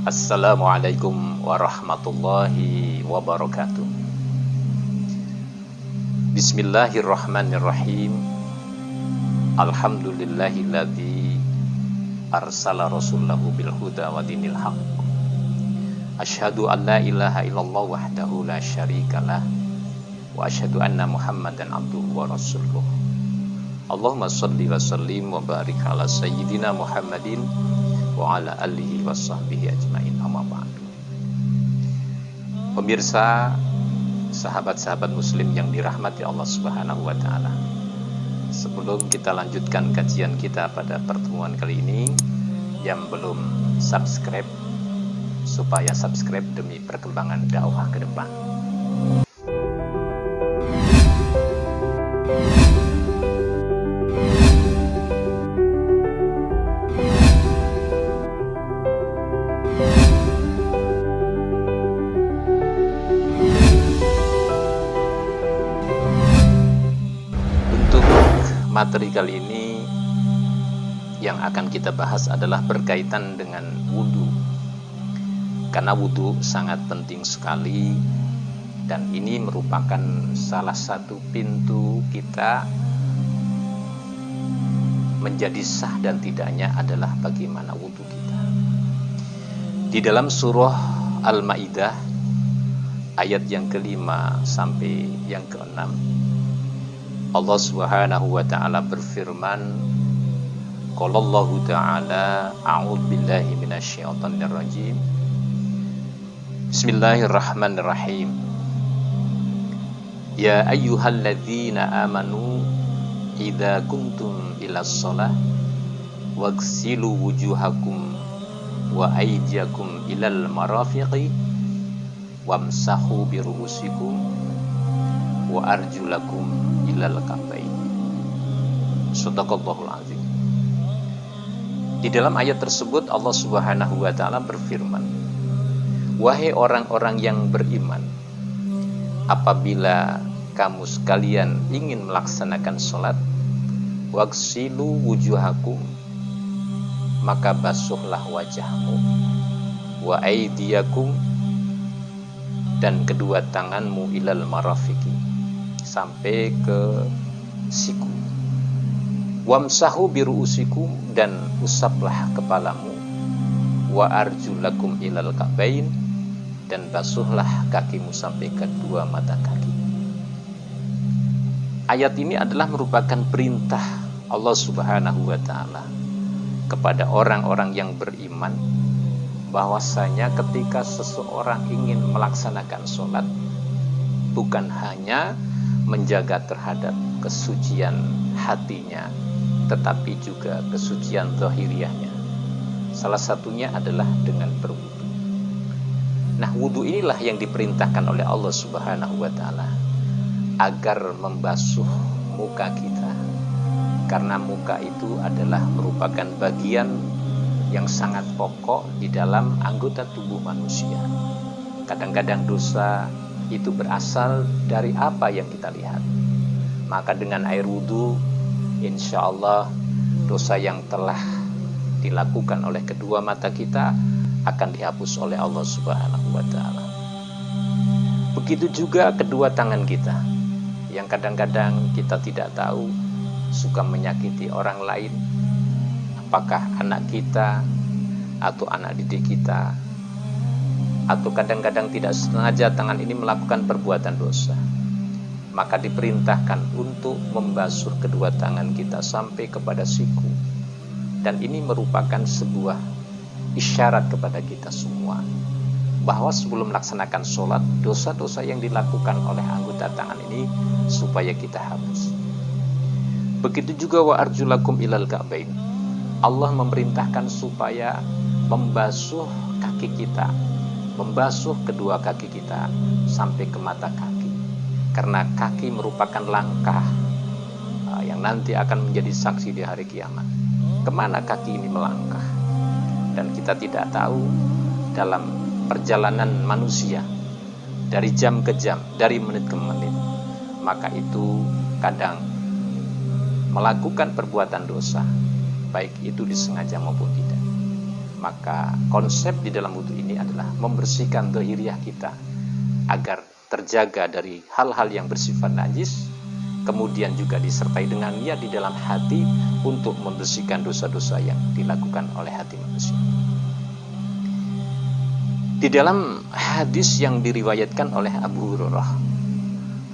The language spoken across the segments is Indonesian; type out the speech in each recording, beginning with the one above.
Assalamualaikum warahmatullahi wabarakatuh. Bismillahirrahmanirrahim. Alhamdulillahilladzi arsala rasulahu bil huda wa dinil haqq. Asyhadu an la ilaha illallah wahdahu la syarikalah wa asyhadu anna Muhammadan abduhu wa rasuluh. Allahumma shalli wa sallim wa barik ala sayyidina Muhammadin wa ala alihi wa sahbihi ajmain, amma ba'du. Pemirsa, sahabat-sahabat muslim yang dirahmati Allah Subhanahu wa taala. Sebelum kita lanjutkan kajian kita pada pertemuan kali ini, yang belum subscribe supaya subscribe demi perkembangan dakwah ke depan. Materi kali ini yang akan kita bahas adalah berkaitan dengan wudhu. Karena wudhu sangat penting sekali, dan ini merupakan salah satu pintu kita menjadi sah dan tidaknya adalah bagaimana wudhu kita. Di dalam surah Al-Maidah ayat yang ke-5 sampai yang ke-6, Allah Subhanahu wa taala berfirman, qala Allah taala, a'udzu billahi minasyaitonir rajim. Bismillahirrahmanirrahim. Ya ayyuhalladzina amanu idza kuntum ilas shalah waghsilu wujuhakum wa aydiyakum ilal marafiqi wamsahu bi ru'usikum wa arjulakum ilal ka'bain. Shadaqallahul azim. Di dalam ayat tersebut Allah Subhanahu wa taala berfirman, wahai orang-orang yang beriman, apabila kamu sekalian ingin melaksanakan sholat, waghsilu wujuhakum, maka basuhlah wajahmu, wa aydiyakum, dan kedua tanganmu, ilal marafiqi, sampai ke siku, wamsahu biru'usikum, dan usaplah kepalamu, wa arjulakum ilal ka'bain, dan basuhlah kakimu sampai kedua mata kaki. Ayat ini adalah merupakan perintah Allah Subhanahu wa taala kepada orang-orang yang beriman, bahwasanya ketika seseorang ingin melaksanakan sholat, bukan hanya menjaga terhadap kesucian hatinya, tetapi juga kesucian zahiriahnya. Salah satunya adalah dengan berwudu. Nah, wudu inilah yang diperintahkan oleh Allah Subhanahu wa taala agar membasuh muka kita, karena muka itu adalah merupakan bagian yang sangat pokok di dalam anggota tubuh manusia. Kadang-kadang dosa itu berasal dari apa yang kita lihat. Maka dengan air wudhu, insya Allah dosa yang telah dilakukan oleh kedua mata kita akan dihapus oleh Allah Subhanahu wa taala. Begitu juga kedua tangan kita, yang kadang-kadang kita tidak tahu suka menyakiti orang lain, apakah anak kita atau anak didik kita, atau kadang-kadang tidak sengaja tangan ini melakukan perbuatan dosa. Maka diperintahkan untuk membasuh kedua tangan kita sampai kepada siku. Dan ini merupakan sebuah isyarat kepada kita semua, bahwa sebelum melaksanakan sholat, dosa-dosa yang dilakukan oleh anggota tangan ini supaya kita hapus. Begitu juga wa arjulakum ilal ka'bain. Allah memerintahkan supaya membasuh kaki kita, membasuh kedua kaki kita sampai ke mata kaki, karena kaki merupakan langkah yang nanti akan menjadi saksi di hari kiamat. Kemana kaki ini melangkah? Dan kita tidak tahu dalam perjalanan manusia dari jam ke jam, dari menit ke menit, maka itu kadang melakukan perbuatan dosa, baik itu disengaja maupun tidak. Maka konsep di dalam wudhu ini adalah membersihkan dhahiriyah kita agar terjaga dari hal-hal yang bersifat najis, kemudian juga disertai dengan niat di dalam hati untuk membersihkan dosa-dosa yang dilakukan oleh hati manusia. Di dalam hadis yang diriwayatkan oleh Abu Hurairah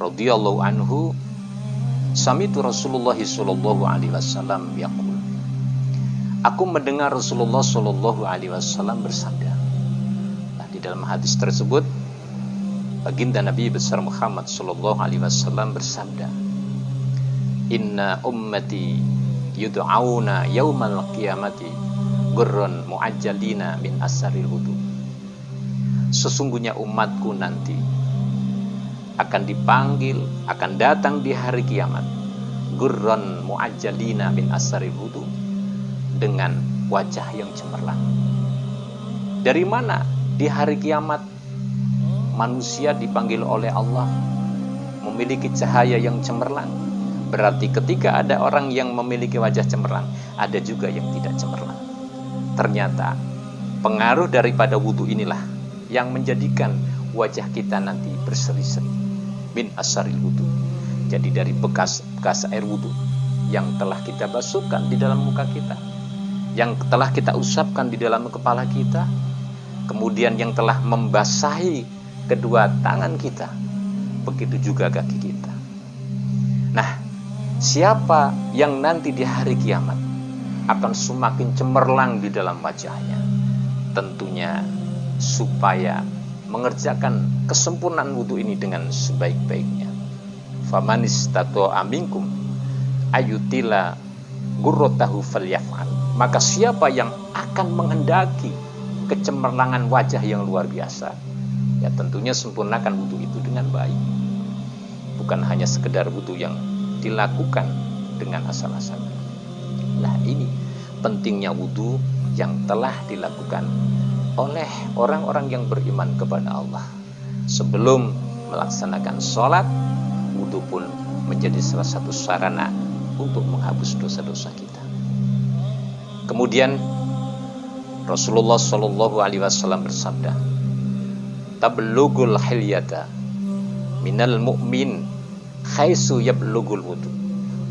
radhiyallahu anhu, sami'tu Rasulullah sallallahu alaihi wasallam yaqul, aku mendengar Rasulullah sallallahu alaihi wasallam bersabda. Nah, di dalam hadis tersebut baginda Nabi besar Muhammad sallallahu alaihi wasallam bersabda, inna ummati yud'auna yaumal qiyamati gurran mu'ajjalina min asaril wudu. Sesungguhnya umatku nanti akan dipanggil, akan datang di hari kiamat gurran mu'ajjalina min asaril wudu, dengan wajah yang cemerlang. Dari mana di hari kiamat manusia dipanggil oleh Allah memiliki cahaya yang cemerlang? Berarti ketika ada orang yang memiliki wajah cemerlang, ada juga yang tidak cemerlang. Ternyata pengaruh daripada wudhu inilah yang menjadikan wajah kita nanti berseri-seri. Min asaril wudhu. Jadi dari bekas air wudhu yang telah kita basuhkan di dalam muka kita, yang telah kita usapkan di dalam kepala kita, kemudian yang telah membasahi kedua tangan kita, begitu juga kaki kita. Nah, siapa yang nanti di hari kiamat akan semakin cemerlang di dalam wajahnya? Tentunya supaya mengerjakan kesempurnaan wudhu ini dengan sebaik-baiknya. Famanis tato aminkum ayutila gurrotahu falyaf'al. Maka siapa yang akan menghendaki kecemerlangan wajah yang luar biasa, ya tentunya sempurnakan wudhu itu dengan baik. Bukan hanya sekedar wudhu yang dilakukan dengan asal-asalan. Nah, ini pentingnya wudhu yang telah dilakukan oleh orang-orang yang beriman kepada Allah. Sebelum melaksanakan sholat, wudhu pun menjadi salah satu sarana untuk menghapus dosa-dosa kita. Kemudian Rasulullah Shallallahu Alaihi Wasallam bersabda, tablugul hilyata minal mu'min khaisu yablugul wudu.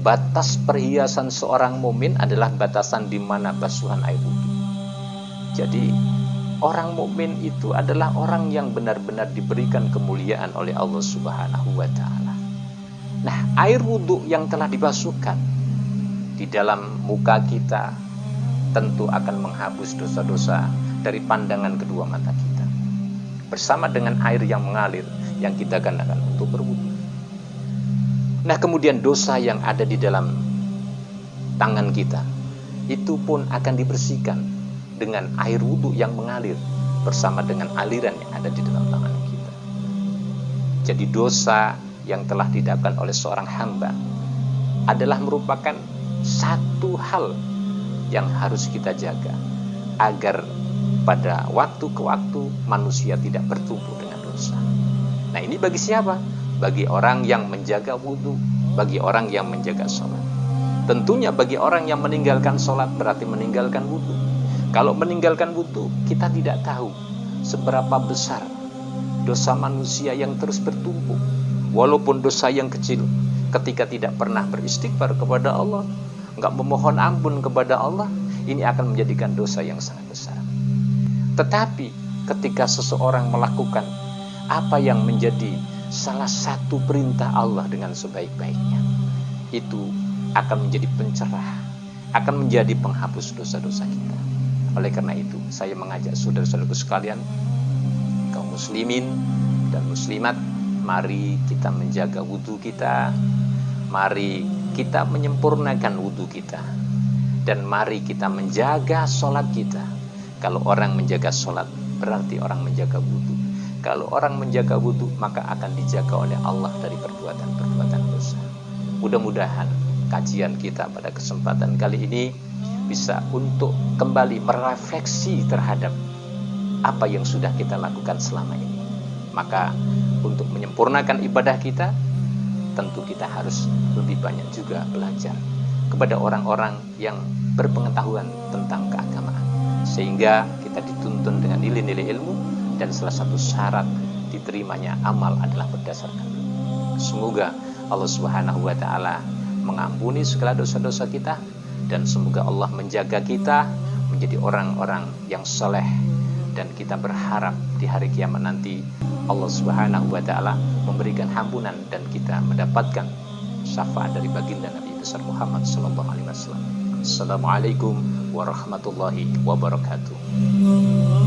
Batas perhiasan seorang mukmin adalah batasan di mana basuhan air wudu. Jadi orang mukmin itu adalah orang yang benar-benar diberikan kemuliaan oleh Allah Subhanahu wa taala. Nah, air wudu yang telah dibasuhkan di dalam muka kita tentu akan menghapus dosa-dosa dari pandangan kedua mata kita, bersama dengan air yang mengalir yang kita gunakan untuk berwudu. Nah, kemudian dosa yang ada di dalam tangan kita itu pun akan dibersihkan dengan air wudu yang mengalir bersama dengan aliran yang ada di dalam tangan kita. Jadi dosa yang telah dilakukan oleh seorang hamba adalah merupakan satu hal yang harus kita jaga agar pada waktu ke waktu manusia tidak bertumbuh dengan dosa. Nah, ini bagi siapa? Bagi orang yang menjaga wudu, bagi orang yang menjaga sholat. Tentunya bagi orang yang meninggalkan sholat berarti meninggalkan wudu. Kalau meninggalkan wudu, kita tidak tahu seberapa besar dosa manusia yang terus bertumpuk. Walaupun dosa yang kecil, ketika tidak pernah beristighfar kepada Allah, enggak memohon ampun kepada Allah, ini akan menjadikan dosa yang sangat besar. Tetapi ketika seseorang melakukan apa yang menjadi salah satu perintah Allah dengan sebaik-baiknya, itu akan menjadi pencerah, akan menjadi penghapus dosa-dosa kita. Oleh karena itu, saya mengajak saudara-saudaraku sekalian, kaum muslimin dan muslimat, mari kita menjaga wudu kita, mari kita menyempurnakan wudu kita, dan mari kita menjaga sholat kita. Kalau orang menjaga sholat, berarti orang menjaga wudu. Kalau orang menjaga wudu, maka akan dijaga oleh Allah dari perbuatan-perbuatan dosa. Mudah-mudahan kajian kita pada kesempatan kali ini bisa untuk kembali merefleksi terhadap apa yang sudah kita lakukan selama ini. Maka untuk menyempurnakan ibadah kita, tentu kita harus lebih banyak juga belajar kepada orang-orang yang berpengetahuan tentang keagamaan. Sehingga kita dituntun dengan nilai-nilai ilmu, dan salah satu syarat diterimanya amal adalah berdasarkan. Semoga Allah Subhanahu wa taala mengampuni segala dosa-dosa kita, dan semoga Allah menjaga kita menjadi orang-orang yang soleh, dan kita berharap di hari kiamat nanti Allah Subhanahu wa taala memberikan ampunan dan kita mendapatkan syafaat dari baginda Nabi besar Muhammad sallallahu alaihi wasallam. Assalamualaikum warahmatullahi wabarakatuh.